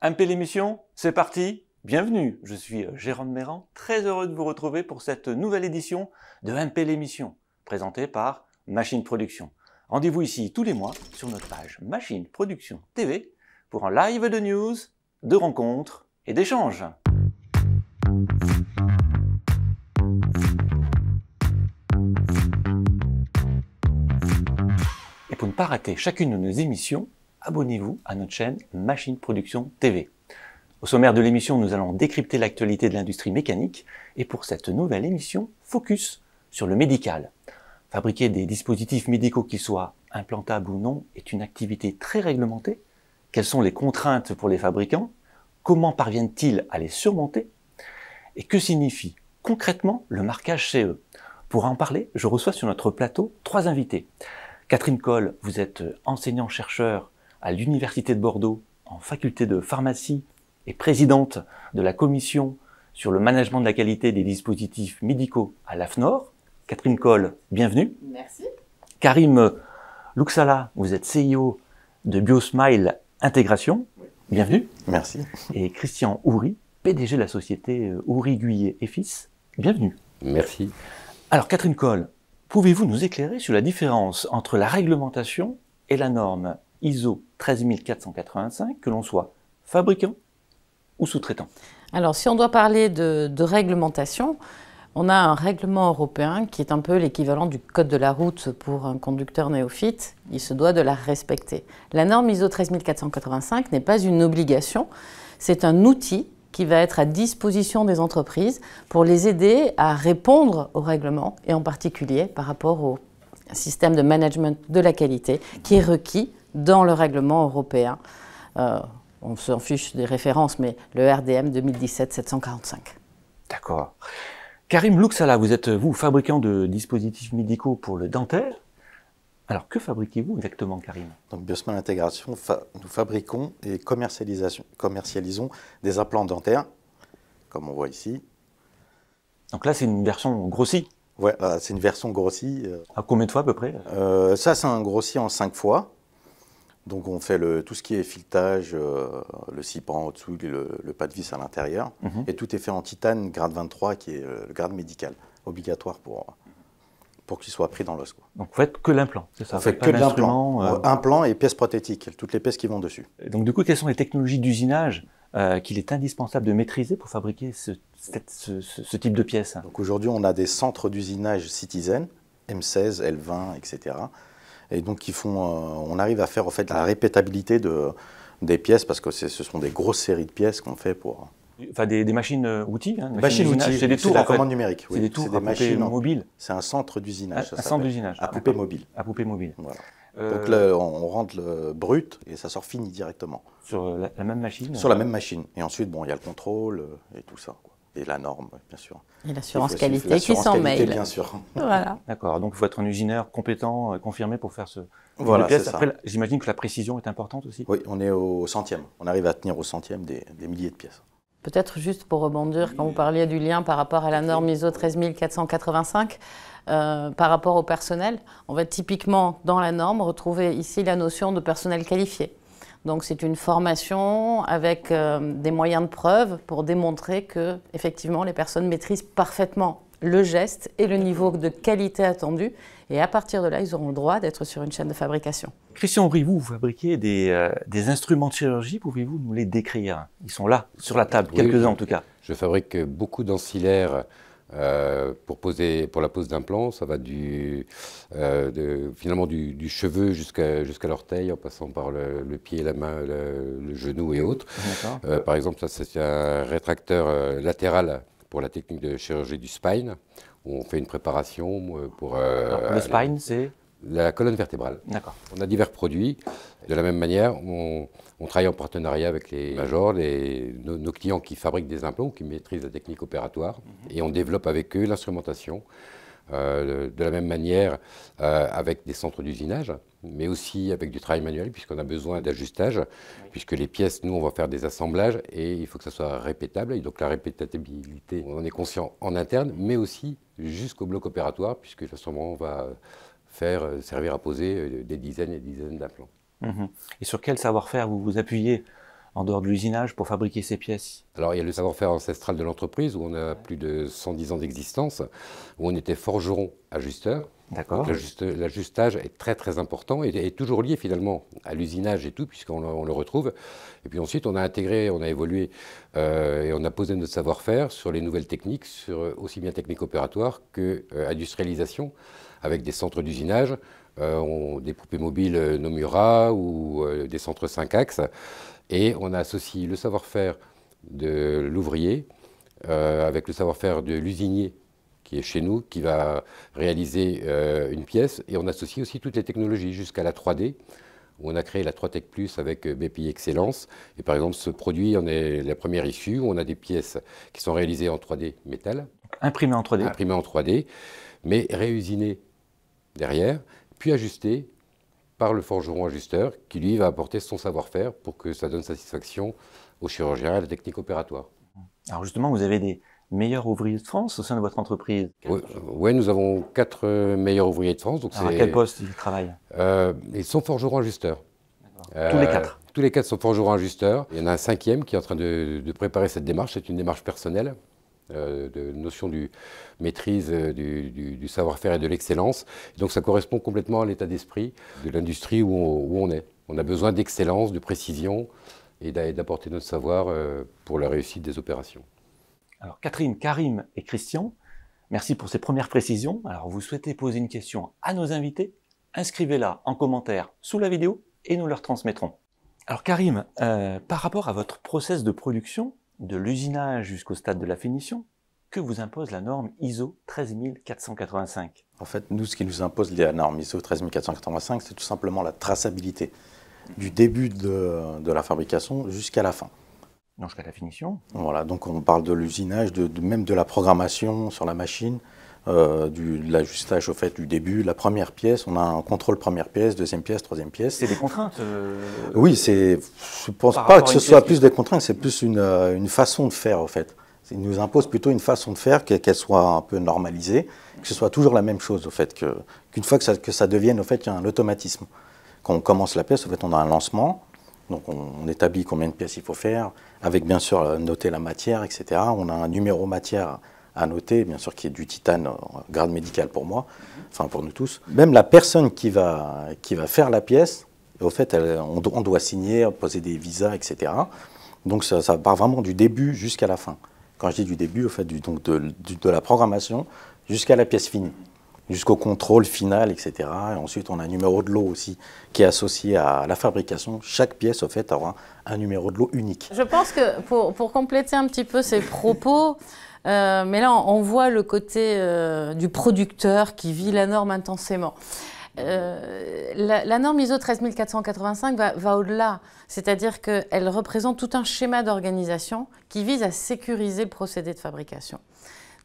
MP l'émission, c'est parti, bienvenue, je suis Jérôme Méran, très heureux de vous retrouver pour cette nouvelle édition de MP l'émission, présentée par Machine Production. Rendez-vous ici tous les mois sur notre page Machine Production TV pour un live de news, de rencontres et d'échanges. Et pour ne pas rater chacune de nos émissions, abonnez-vous à notre chaîne Machine Production TV. Au sommaire de l'émission, nous allons décrypter l'actualité de l'industrie mécanique et pour cette nouvelle émission, focus sur le médical. Fabriquer des dispositifs médicaux qui soient implantables ou non est une activité très réglementée. Quelles sont les contraintes pour les fabricants? Comment parviennent-ils à les surmonter? Et que signifie concrètement le marquage CE? Pour en parler, je reçois sur notre plateau 3 invités. Catherine Coll, vous êtes enseignant-chercheur à l'Université de Bordeaux en faculté de pharmacie et présidente de la commission sur le management de la qualité des dispositifs médicaux à l'AFNOR. Catherine Coll, bienvenue. Merci. Karim Louxala, vous êtes CIO de Biosmile Intégration. Bienvenue. Merci. Et Christian Houry, PDG de la société Houry Guyet et Fils. Bienvenue. Merci. Alors Catherine Coll, pouvez-vous nous éclairer sur la différence entre la réglementation et la norme ISO 13485, que l'on soit fabricant ou sous-traitant? Alors, si on doit parler de réglementation, on a un règlement européen qui est un peu l'équivalent du code de la route pour un conducteur néophyte. Il se doit de la respecter. La norme ISO 13485 n'est pas une obligation, c'est un outil qui va être à disposition des entreprises pour les aider à répondre au règlement et en particulier par rapport au système de management de la qualité qui est requis dans le règlement européen. On s'en fiche des références, mais le RDM 2017-745. D'accord. Karim Louxala, vous êtes, vous, fabricant de dispositifs médicaux pour le dentaire. Alors, que fabriquez-vous exactement, Karim? Donc, Biosmile Intégration, nous fabriquons et commercialisons des implants dentaires, comme on voit ici. Donc là, c'est une version grossie. Ouais, c'est une version grossie. À combien de fois à peu près? Ça, c'est un grossi en 5 fois. Donc, on fait tout ce qui est filetage, le cipan au-dessous, le pas de vis à l'intérieur. Et tout est fait en titane, grade 23, qui est le grade médical, obligatoire pour qu'il soit pris dans l'os. Donc, vous faites que l'implant, c'est ça? On fait que l'implant. Implant et pièces prothétiques, toutes les pièces qui vont dessus. Donc, du coup, quelles sont les technologies d'usinage qu'il est indispensable de maîtriser pour fabriquer ce type de pièces? Donc, aujourd'hui, on a des centres d'usinage Citizen, M16, L20, etc. Et donc, on arrive à faire en fait la répétabilité des pièces parce que ce sont des grosses séries de pièces qu'on fait pour. Enfin, des machines outils. Hein, machines-outils, c'est des tours. C'est la commande numérique. C'est des tours à poupée mobile. C'est un centre d'usinage. Un centre d'usinage. À poupée mobile. À poupée mobile. Voilà. Donc là, on rentre le brut et ça sort fini directement. Sur la même machine? Sur la même machine. Et ensuite, bon, il y a le contrôle et tout ça, quoi. Et la norme, bien sûr. Et l'assurance qualité qui s'en mêle. Bien sûr. Voilà. D'accord, donc il faut être un usineur compétent, confirmé pour faire ce voilà, pièce. ça. Après, j'imagine que la précision est importante aussi. Oui, on est au centième. On arrive à tenir au centième des milliers de pièces. Peut-être juste pour rebondir, quand vous parliez du lien par rapport à la norme ISO 13485, par rapport au personnel, on va typiquement dans la norme retrouver ici la notion de personnel qualifié. Donc c'est une formation avec des moyens de preuve pour démontrer que effectivement les personnes maîtrisent parfaitement le geste et le niveau de qualité attendu. Et à partir de là, ils auront le droit d'être sur une chaîne de fabrication. Christian Houry, vous fabriquez des instruments de chirurgie, pouvez-vous nous les décrire? Ils sont là, sur la table, quelques-uns en tout cas. Je fabrique beaucoup d'ancillaires pour la pose d'implants. Ça va finalement du cheveu jusqu'à l'orteil, en passant par le pied, la main, le genou et autres. Par exemple, ça c'est un rétracteur latéral pour la technique de chirurgie du spine, où on fait une préparation pour... le spine, c'est la colonne vertébrale. D'accord. On a divers produits. De la même manière, on travaille en partenariat avec les majors, nos clients qui fabriquent des implants, qui maîtrisent la technique opératoire, et on développe avec eux l'instrumentation. De la même manière, avec des centres d'usinage, mais aussi avec du travail manuel, puisqu'on a besoin d'ajustage, puisque les pièces, nous, on va faire des assemblages, et il faut que ça soit répétable. Et donc la répétabilité, on en est conscient en interne, mais aussi jusqu'au bloc opératoire, puisque l'instrument va servir à poser des dizaines et des dizaines d'implants. Et sur quel savoir-faire vous vous appuyez en dehors de l'usinage pour fabriquer ces pièces? Alors, il y a le savoir-faire ancestral de l'entreprise, où on a plus de 110 ans d'existence, où on était forgeron ajusteur. D'accord. L'ajustage est très très important et est toujours lié finalement à l'usinage et tout, puisqu'on le retrouve. Et puis ensuite, on a intégré, on a évolué et on a posé notre savoir-faire sur les nouvelles techniques, sur aussi bien technique opératoire que industrialisation, avec des centres d'usinage, des poupées mobiles Nomura ou des centres 5 axes. Et on a associé le savoir-faire de l'ouvrier avec le savoir-faire de l'usinier qui est chez nous, qui va réaliser une pièce. Et on associe aussi toutes les technologies jusqu'à la 3D, où on a créé la 3Tech Plus avec BPI Excellence. Et par exemple, ce produit en est la première issue, où on a des pièces qui sont réalisées en 3D métal. Imprimées en 3D. Imprimées en 3D, mais réusinées derrière, puis ajustées par le forgeron ajusteur, qui lui va apporter son savoir-faire pour que ça donne satisfaction au chirurgien et à la technique opératoire. Alors justement, vous avez des meilleurs ouvriers de France au sein de votre entreprise? Oui, nous avons 4 meilleurs ouvriers de France. Donc alors à quel poste ils travaillent? Ils sont forgerons ajusteurs. Tous les 4? Tous les 4 sont forgerons ajusteurs. Il y en a un 5e qui est en train de préparer cette démarche. C'est une démarche personnelle, de notion de maîtrise du savoir-faire et de l'excellence. Donc ça correspond complètement à l'état d'esprit de l'industrie où on est. On a besoin d'excellence, de précision et d'apporter notre savoir pour la réussite des opérations. Alors Catherine, Karim et Christian, merci pour ces premières précisions. Alors vous souhaitez poser une question à nos invités? Inscrivez-la en commentaire sous la vidéo et nous leur transmettrons. Alors Karim, par rapport à votre process de production, de l'usinage jusqu'au stade de la finition, que vous impose la norme ISO 13485? En fait, nous, ce qui nous impose la norme ISO 13485, c'est tout simplement la traçabilité du début de la fabrication jusqu'à la fin. Non, jusqu'à la finition. Voilà, donc on parle de l'usinage, même de la programmation sur la machine, de l'ajustage au fait du début, la première pièce, on a un contrôle première pièce, deuxième pièce, troisième pièce. C'est des contraintes Oui, je ne pense pas que ce soit plus des contraintes, c'est plus une façon de faire au fait. Il nous impose plutôt une façon de faire, qu'elle soit un peu normalisée, que ce soit toujours la même chose au fait, qu'une fois que ça devienne au fait, il y a un automatisme. Quand on commence la pièce, au fait, on a un lancement. Donc on établit combien de pièces il faut faire, avec bien sûr noter la matière, etc. On a un numéro matière à noter, bien sûr qui est du titane, grade médical pour moi, enfin pour nous tous. Même la personne qui va faire la pièce, au fait, on doit signer, poser des visas, etc. Donc ça part vraiment du début jusqu'à la fin. Quand je dis du début, au fait, de la programmation jusqu'à la pièce finie, jusqu'au contrôle final, etc. Et ensuite, on a un numéro de lot aussi qui est associé à la fabrication. Chaque pièce, au fait, aura un numéro de lot unique. Je pense que pour compléter un petit peu ces propos, mais là, on voit le côté du producteur qui vit la norme intensément. La norme ISO 13485 va au-delà, c'est-à-dire qu'elle représente tout un schéma d'organisation qui vise à sécuriser le procédé de fabrication.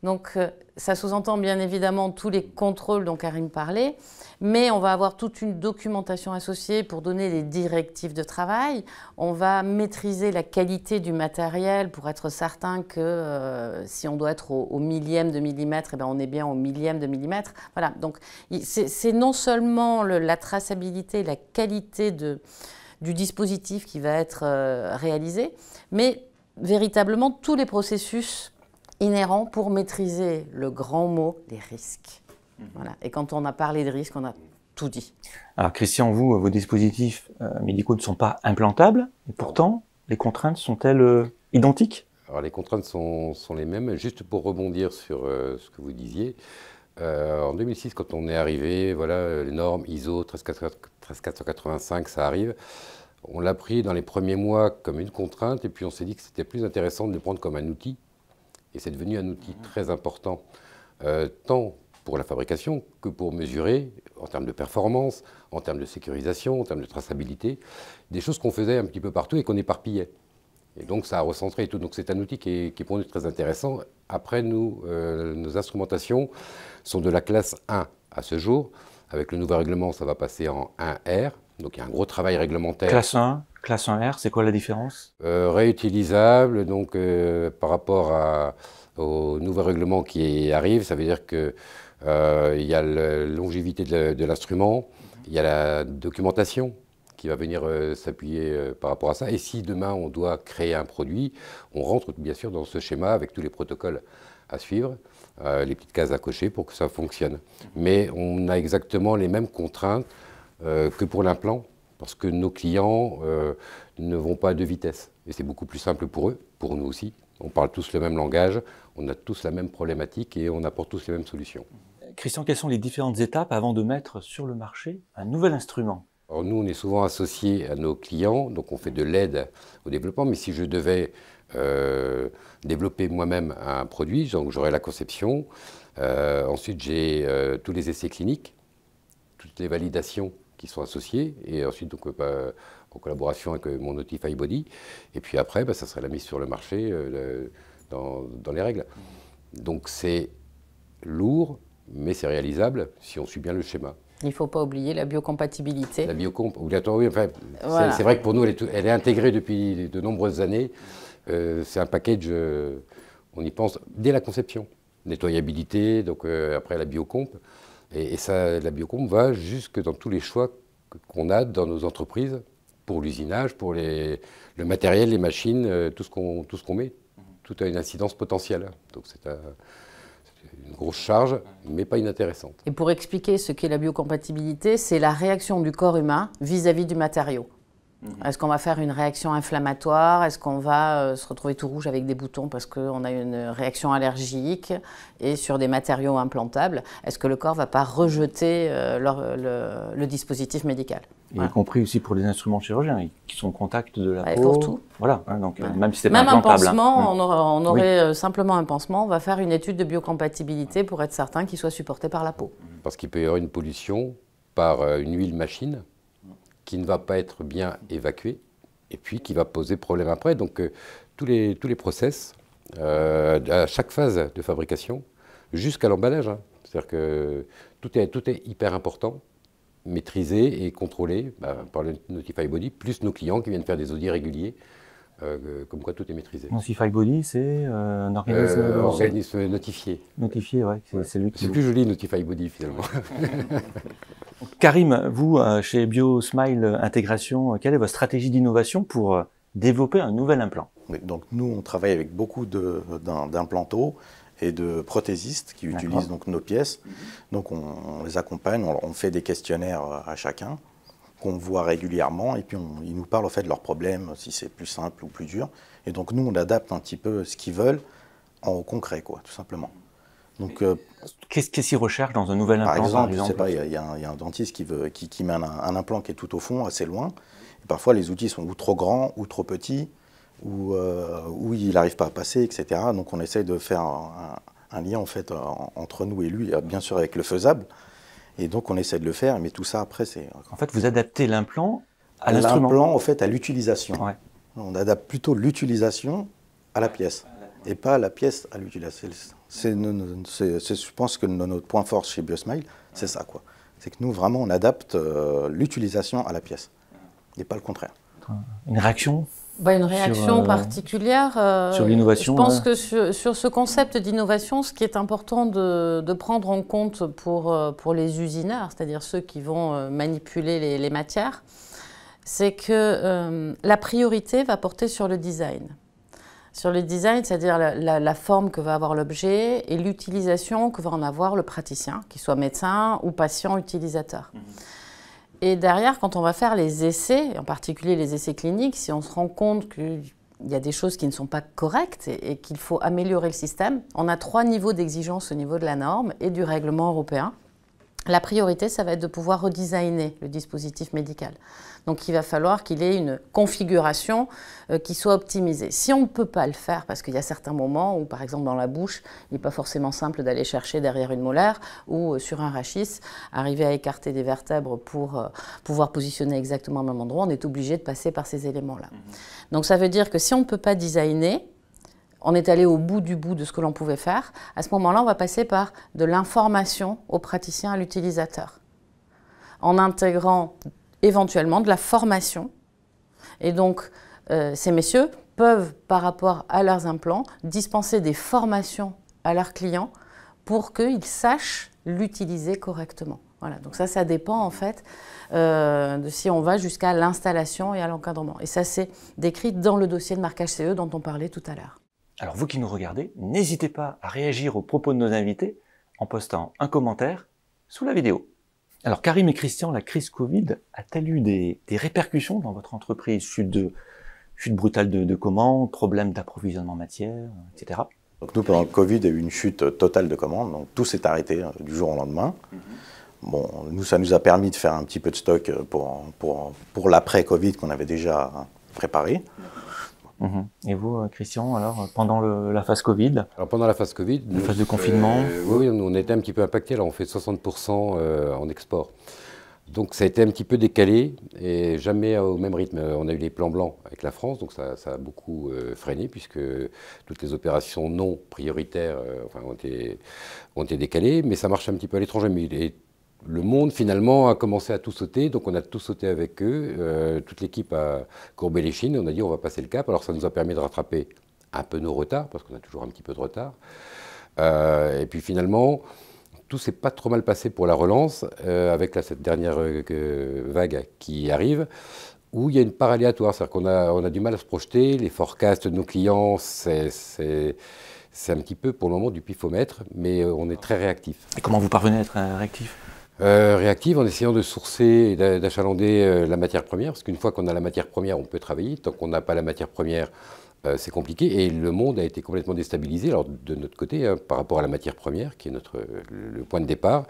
Donc, ça sous-entend bien évidemment tous les contrôles dont Karim parlait, mais on va avoir toute une documentation associée pour donner les directives de travail. On va maîtriser la qualité du matériel pour être certain que si on doit être au millième de millimètre, eh bien on est bien au millième de millimètre. Voilà, donc c'est non seulement la traçabilité, la qualité du dispositif qui va être réalisé, mais véritablement tous les processus inhérents pour maîtriser le grand mot, les risques. Voilà. Et quand on a parlé de risques, on a tout dit. Alors Christian, vos dispositifs médicaux ne sont pas implantables, et pourtant, les contraintes sont-elles identiques? Alors les contraintes sont les mêmes. Juste pour rebondir sur ce que vous disiez, en 2006, quand on est arrivé, voilà, les normes ISO 13485, ça arrive. On l'a pris dans les premiers mois comme une contrainte, et puis on s'est dit que c'était plus intéressant de le prendre comme un outil. Et c'est devenu un outil très important, tant pour la fabrication que pour mesurer, en termes de performance, en termes de sécurisation, en termes de traçabilité, des choses qu'on faisait un petit peu partout et qu'on éparpillait. Et donc ça a recentré et tout. Donc c'est un outil qui est pour nous très intéressant. Après, nos instrumentations sont de la classe 1 à ce jour. Avec le nouveau règlement, ça va passer en 1R. Donc il y a un gros travail réglementaire. Classe 1, classe 1R, c'est quoi la différence? Réutilisable, donc par rapport au nouveau règlement qui arrive, ça veut dire que il y a la longévité de l'instrument, il y a la documentation qui va venir s'appuyer par rapport à ça. Et si demain on doit créer un produit, on rentre bien sûr dans ce schéma avec tous les protocoles à suivre, les petites cases à cocher pour que ça fonctionne. Mais on a exactement les mêmes contraintes que pour l'implant, parce que nos clients ne vont pas à deux vitesses. Et c'est beaucoup plus simple pour eux, pour nous aussi. On parle tous le même langage, on a tous la même problématique et on apporte tous les mêmes solutions. Christian, quelles sont les différentes étapes avant de mettre sur le marché un nouvel instrument? Alors nous, on est souvent associés à nos clients, donc on fait de l'aide au développement, mais si je devais développer moi-même un produit, donc j'aurais la conception, ensuite j'ai tous les essais cliniques, toutes les validations qui sont associées, et ensuite donc, en collaboration avec mon Notify Body, et puis après, ça serait la mise sur le marché dans les règles. Donc c'est lourd, mais c'est réalisable si on suit bien le schéma. Il ne faut pas oublier la biocompatibilité. La biocomp, obligatoire, oui. Enfin, voilà. C'est vrai que pour nous, elle est intégrée depuis de nombreuses années. C'est un package, on y pense dès la conception. Nettoyabilité, donc après la biocomp. Et ça, la biocomp va jusque dans tous les choix qu'on a dans nos entreprises, pour l'usinage, pour le matériel, les machines, tout ce qu'on met. Tout a une incidence potentielle. Donc c'est une grosse charge, mais pas inintéressante. Et pour expliquer ce qu'est la biocompatibilité, c'est la réaction du corps humain vis-à-vis du matériau. Est-ce qu'on va faire une réaction inflammatoire? Est-ce qu'on va se retrouver tout rouge avec des boutons parce qu'on a une réaction allergique et sur des matériaux implantables? Est-ce que le corps ne va pas rejeter le dispositif médical? Y compris aussi pour les instruments chirurgiens qui sont au contact de la peau. Pour tout. Voilà, hein, donc même si c'est pas pas implantable. Même un pansement, on aurait simplement un pansement, on va faire une étude de biocompatibilité pour être certain qu'il soit supporté par la peau. Parce qu'il peut y avoir une pollution par une huile machine qui ne va pas être bien évacuée et puis qui va poser problème après. Donc tous les process, à chaque phase de fabrication, jusqu'à l'emballage, hein. C'est-à-dire que tout est hyper important, maîtrisé et contrôlé par le Notify Body, plus nos clients qui viennent faire des audits réguliers, comme quoi tout est maîtrisé. Notify Body, c'est un organisme notifié. Notifié, oui, c'est lui qui... C'est plus joli, Notify Body, finalement. Karim, vous, chez BioSmile Intégration, quelle est votre stratégie d'innovation pour développer un nouvel implant? Oui, donc nous, on travaille avec beaucoup d'implantos et de prothésistes qui utilisent donc nos pièces. Donc on les accompagne, on fait des questionnaires à chacun qu'on voit régulièrement et puis ils nous parlent en fait de leurs problèmes, si c'est plus simple ou plus dur. Et donc nous, on adapte un petit peu ce qu'ils veulent en concret, quoi, tout simplement. Donc, qu'est-ce qu'ils recherchent dans un nouvel implant? Par exemple, je sais pas, il y a un dentiste qui met un implant qui est tout au fond, assez loin. Et parfois, les outils sont ou trop grands ou trop petits, ou il n'arrive pas à passer, etc. Donc, on essaye de faire un lien en fait entre nous et lui, bien sûr avec le faisable. Et donc, on essaie de le faire, mais tout ça après, c'est... En fait, vous adaptez l'implant à l'instrument? L'implant, en fait, à l'utilisation. Ouais. On adapte plutôt l'utilisation à la pièce, et pas la pièce à l'utilisation. Je pense que notre point fort chez BioSmile, c'est ça, quoi. C'est que nous, vraiment, on adapte l'utilisation à la pièce, et pas le contraire. Une réaction? Une réaction particulière. Sur l'innovation. Je pense que sur ce concept d'innovation, ce qui est important de prendre en compte pour les usineurs, c'est-à-dire ceux qui vont manipuler les matières, c'est que la priorité va porter sur le design. Sur le design, c'est-à-dire la forme que va avoir l'objet et l'utilisation que va en avoir le praticien, qu'il soit médecin ou patient utilisateur. Et derrière, quand on va faire les essais, en particulier les essais cliniques, si on se rend compte qu'il y a des choses qui ne sont pas correctes et qu'il faut améliorer le système, on a 3 niveaux d'exigence au niveau de la norme et du règlement européen. La priorité, ça va être de pouvoir redesigner le dispositif médical. Donc, il va falloir qu'il ait une configuration qui soit optimisée. Si on ne peut pas le faire, parce qu'il y a certains moments où, par exemple, dans la bouche, il n'est pas forcément simple d'aller chercher derrière une molaire ou sur un rachis, arriver à écarter des vertèbres pour pouvoir positionner exactement au même endroit, on est obligé de passer par ces éléments-là. Donc, ça veut dire que si on ne peut pas designer, on est allé au bout du bout de ce que l'on pouvait faire. À ce moment-là, on va passer par de l'information au praticien, à l'utilisateur, en intégrant éventuellement de la formation. Et donc, ces messieurs peuvent, par rapport à leurs implants, dispenser des formations à leurs clients pour qu'ils sachent l'utiliser correctement. Voilà, donc ça dépend en fait de si on va jusqu'à l'installation et à l'encadrement. Et ça, c'est décrit dans le dossier de marquage CE dont on parlait tout à l'heure. Alors vous qui nous regardez, n'hésitez pas à réagir aux propos de nos invités en postant un commentaire sous la vidéo. Alors Karim et Christian, la crise Covid a-t-elle eu des répercussions dans votre entreprise? Chute brutale de commandes, problème d'approvisionnement matière, etc. Donc nous, pendant le Covid, il y a eu une chute totale de commandes, donc tout s'est arrêté du jour au lendemain. Bon, nous, ça nous a permis de faire un petit peu de stock pour l'après-Covid qu'on avait déjà préparé. Et vous, Christian, alors, pendant la phase Covid? Alors pendant la phase Covid, la phase de confinement? Oui, on a été un petit peu impacté. Alors on fait 60% en export. Donc ça a été un petit peu décalé et jamais au même rythme. On a eu les plans blancs avec la France, donc ça a beaucoup freiné puisque toutes les opérations non prioritaires ont été décalées, mais ça marche un petit peu à l'étranger. Mais le monde finalement a commencé à tout sauter, donc on a tout sauté avec eux. Toute l'équipe a courbé les chines, on a dit on va passer le cap. Alors ça nous a permis de rattraper un peu nos retards, parce qu'on a toujours un petit peu de retard. Et puis finalement, tout s'est pas trop mal passé pour la relance, avec cette dernière vague qui arrive, où il y a une part aléatoire, c'est-à-dire qu'on a du mal à se projeter, les forecasts de nos clients, c'est un petit peu pour le moment du pifomètre, mais on est très réactif. Et comment vous parvenez à être réactif? Réactive en essayant de sourcer et d'achalander la matière première, parce qu'une fois qu'on a la matière première, on peut travailler. Tant qu'on n'a pas la matière première, c'est compliqué. Et le monde a été complètement déstabilisé. Alors de notre côté, par rapport à la matière première, qui est le point de départ,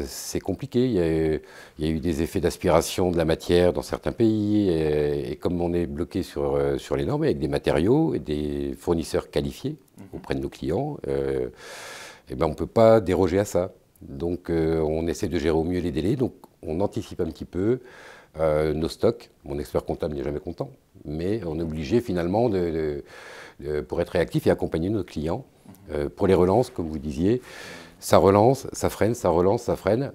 c'est compliqué. Il y a eu des effets d'aspiration de la matière dans certains pays. Et comme on est bloqué sur les normes, avec des matériaux et des fournisseurs qualifiés auprès de nos clients, on ne peut pas déroger à ça. Donc on essaie de gérer au mieux les délais, donc on anticipe un petit peu nos stocks. Mon expert comptable n'est jamais content, mais on est obligé finalement pour être réactif et accompagner nos clients. Pour les relances, comme vous disiez, ça relance, ça freine, ça relance, ça freine,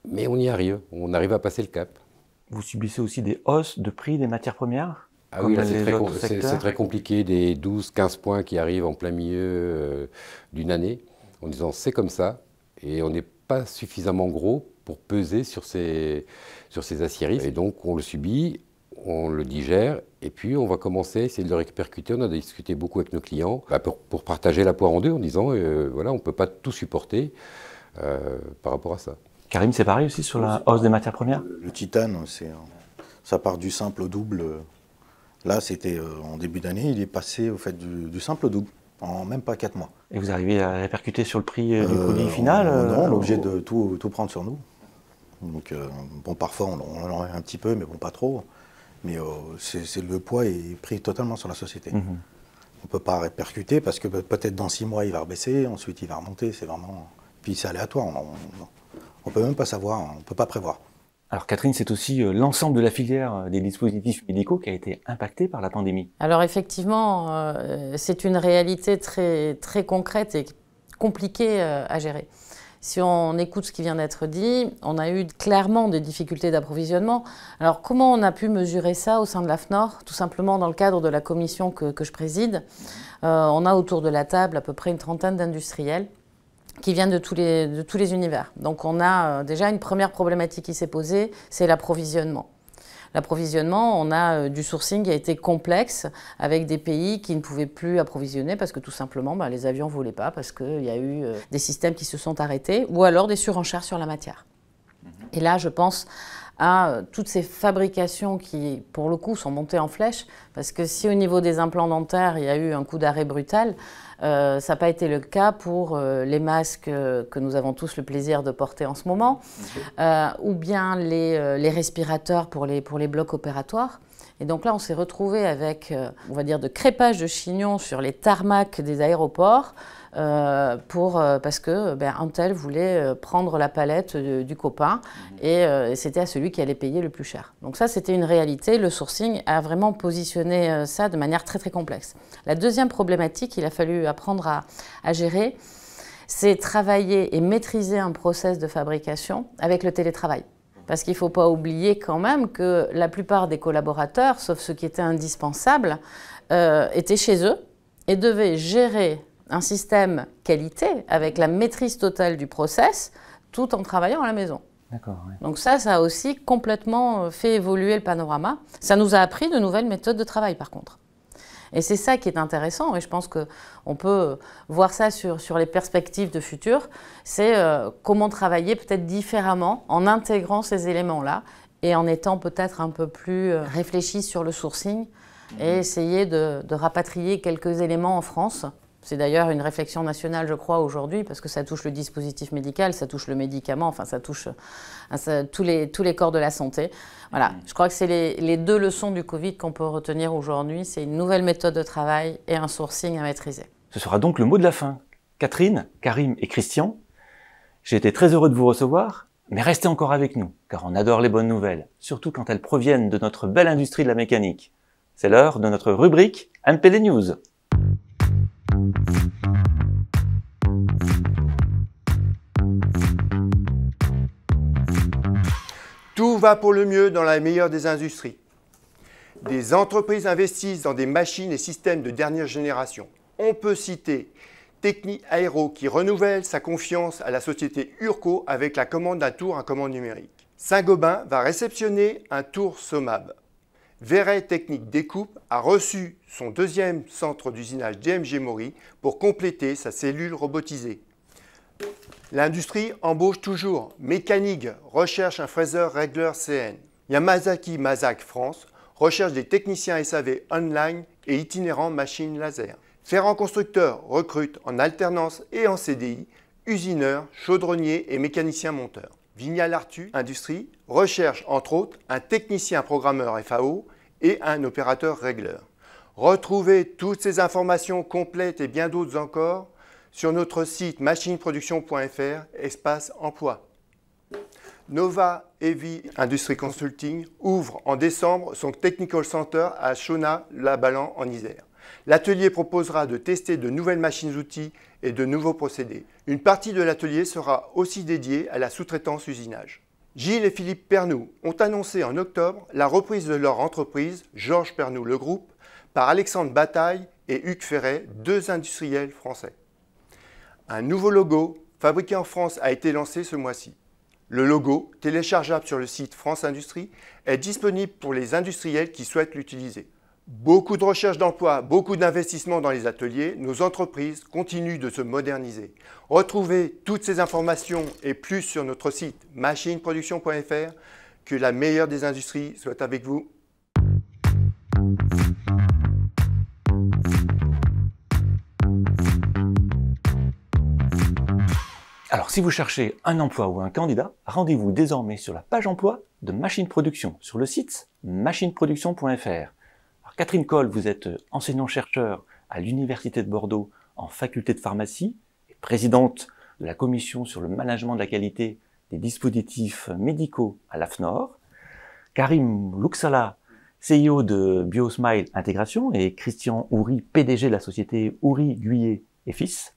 mais on y arrive, on arrive à passer le cap. Vous subissez aussi des hausses de prix des matières premières? Ah oui, c'est très compliqué, des 12-15 points qui arrivent en plein milieu d'une année, en disant c'est comme ça, et on n'est pas suffisamment gros pour peser sur ces aciéries. Et donc on le subit, on le digère, et puis on va commencer à essayer de le répercuter. On a discuté beaucoup avec nos clients pour partager la poire en deux, en disant voilà, on ne peut pas tout supporter par rapport à ça. Karim, c'est pareil aussi sur la hausse des matières premières? Le titane, ça part du simple au double. Là, c'était en début d'année, il est passé au fait du simple au double, en même pas 4 mois. Et vous arrivez à répercuter sur le prix du produit final? Non, on est obligé de tout prendre sur nous. Donc, bon, parfois, on en a un petit peu, mais bon, pas trop. Mais le poids est pris totalement sur la société. On ne peut pas répercuter parce que peut-être dans 6 mois, il va rebaisser, ensuite il va remonter. C'est vraiment... Puis c'est aléatoire. On ne peut même pas savoir, on ne peut pas prévoir. Alors Catherine, c'est aussi l'ensemble de la filière des dispositifs médicaux qui a été impactée par la pandémie. Alors effectivement, c'est une réalité très, très concrète et compliquée à gérer. Si on écoute ce qui vient d'être dit, on a eu clairement des difficultés d'approvisionnement. Alors comment on a pu mesurer ça au sein de l'AFNOR? Tout simplement dans le cadre de la commission que je préside. On a autour de la table à peu près une trentaine d'industriels qui viennent de tous les univers. Donc on a déjà une première problématique qui s'est posée, c'est l'approvisionnement. L'approvisionnement, on a du sourcing qui a été complexe avec des pays qui ne pouvaient plus approvisionner parce que tout simplement les avions ne volaient pas, parce qu'il y a eu des systèmes qui se sont arrêtés ou alors des surenchères sur la matière. Et là, je pense à toutes ces fabrications qui, pour le coup, sont montées en flèche parce que si au niveau des implants dentaires, il y a eu un coup d'arrêt brutal, ça n'a pas été le cas pour les masques que nous avons tous le plaisir de porter en ce moment, ou bien les respirateurs pour les blocs opératoires. Et donc là, on s'est retrouvé avec, on va dire, de crépage de chignons sur les tarmacs des aéroports parce que un tel voulait prendre la palette du copain et c'était à celui qui allait payer le plus cher. Donc ça, c'était une réalité. Le sourcing a vraiment positionné ça de manière très, très complexe. La deuxième problématique qu'il a fallu apprendre à gérer, c'est travailler et maîtriser un process de fabrication avec le télétravail. Parce qu'il ne faut pas oublier quand même que la plupart des collaborateurs, sauf ceux qui étaient indispensables, étaient chez eux et devaient gérer un système qualité avec la maîtrise totale du process tout en travaillant à la maison. D'accord. Ouais. Donc ça a aussi complètement fait évoluer le panorama. Ça nous a appris de nouvelles méthodes de travail par contre. Et c'est ça qui est intéressant, et je pense qu'on peut voir ça sur les perspectives de futur, c'est comment travailler peut-être différemment en intégrant ces éléments-là et en étant peut-être un peu plus réfléchi sur le sourcing et essayer de rapatrier quelques éléments en France. C'est d'ailleurs une réflexion nationale, je crois, aujourd'hui, parce que ça touche le dispositif médical, ça touche le médicament, enfin ça touche tous les corps de la santé. Voilà, je crois que c'est les deux leçons du Covid qu'on peut retenir aujourd'hui, c'est une nouvelle méthode de travail et un sourcing à maîtriser. Ce sera donc le mot de la fin. Catherine, Karim et Christian, j'ai été très heureux de vous recevoir, mais restez encore avec nous, car on adore les bonnes nouvelles, surtout quand elles proviennent de notre belle industrie de la mécanique. C'est l'heure de notre rubrique MPL News. Tout va pour le mieux dans la meilleure des industries. Des entreprises investissent dans des machines et systèmes de dernière génération. On peut citer Techni Aéro qui renouvelle sa confiance à la société Urco avec la commande d'un tour à commande numérique. Saint-Gobain va réceptionner un tour Somab. Verret Technique Découpe a reçu son deuxième centre d'usinage DMG Mori pour compléter sa cellule robotisée. L'industrie embauche toujours. Mécanique recherche un fraiseur régleur CN. Yamazaki Mazak France recherche des techniciens SAV online et itinérants machines laser. Ferrand Constructeur recrute en alternance et en CDI usineurs, chaudronniers et mécaniciens monteurs. Vignal Artu Industrie recherche entre autres un technicien programmeur FAO et un opérateur régleur. Retrouvez toutes ces informations complètes et bien d'autres encore sur notre site machineproduction.fr, espace emploi. Nova Heavy Industry Consulting ouvre en décembre son Technical Center à Chaunas-Labalan en Isère. L'atelier proposera de tester de nouvelles machines-outils et de nouveaux procédés. Une partie de l'atelier sera aussi dédiée à la sous-traitance usinage. Gilles et Philippe Pernoud ont annoncé en octobre la reprise de leur entreprise, Georges Pernoud Le Groupe, par Alexandre Bataille et Hugues Ferret, deux industriels français. Un nouveau logo fabriqué en France a été lancé ce mois-ci. Le logo, téléchargeable sur le site France Industrie, est disponible pour les industriels qui souhaitent l'utiliser. Beaucoup de recherche d'emploi, beaucoup d'investissements dans les ateliers, nos entreprises continuent de se moderniser. Retrouvez toutes ces informations et plus sur notre site machineproduction.fr. Que la meilleure des industries soit avec vous. Alors, si vous cherchez un emploi ou un candidat, rendez-vous désormais sur la page emploi de Machine Production sur le site machineproduction.fr. Catherine Coll, vous êtes enseignant-chercheur à l'Université de Bordeaux en faculté de pharmacie et présidente de la commission sur le management de la qualité des dispositifs médicaux à l'AFNOR. Karim Louksala, CEO de Biosmile Intégration et Christian Houry, PDG de la société Houry, Guyet et Fils.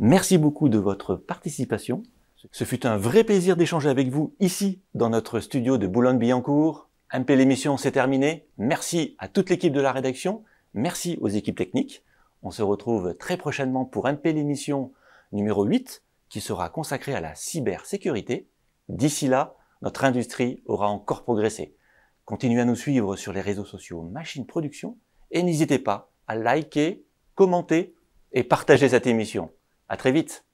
Merci beaucoup de votre participation. Ce fut un vrai plaisir d'échanger avec vous ici dans notre studio de Boulogne-Billancourt. MPL l'émission, c'est terminé. Merci à toute l'équipe de la rédaction. Merci aux équipes techniques. On se retrouve très prochainement pour MPL l'émission numéro 8 qui sera consacrée à la cybersécurité. D'ici là, notre industrie aura encore progressé. Continuez à nous suivre sur les réseaux sociaux Machine Production et n'hésitez pas à liker, commenter et partager cette émission. À très vite.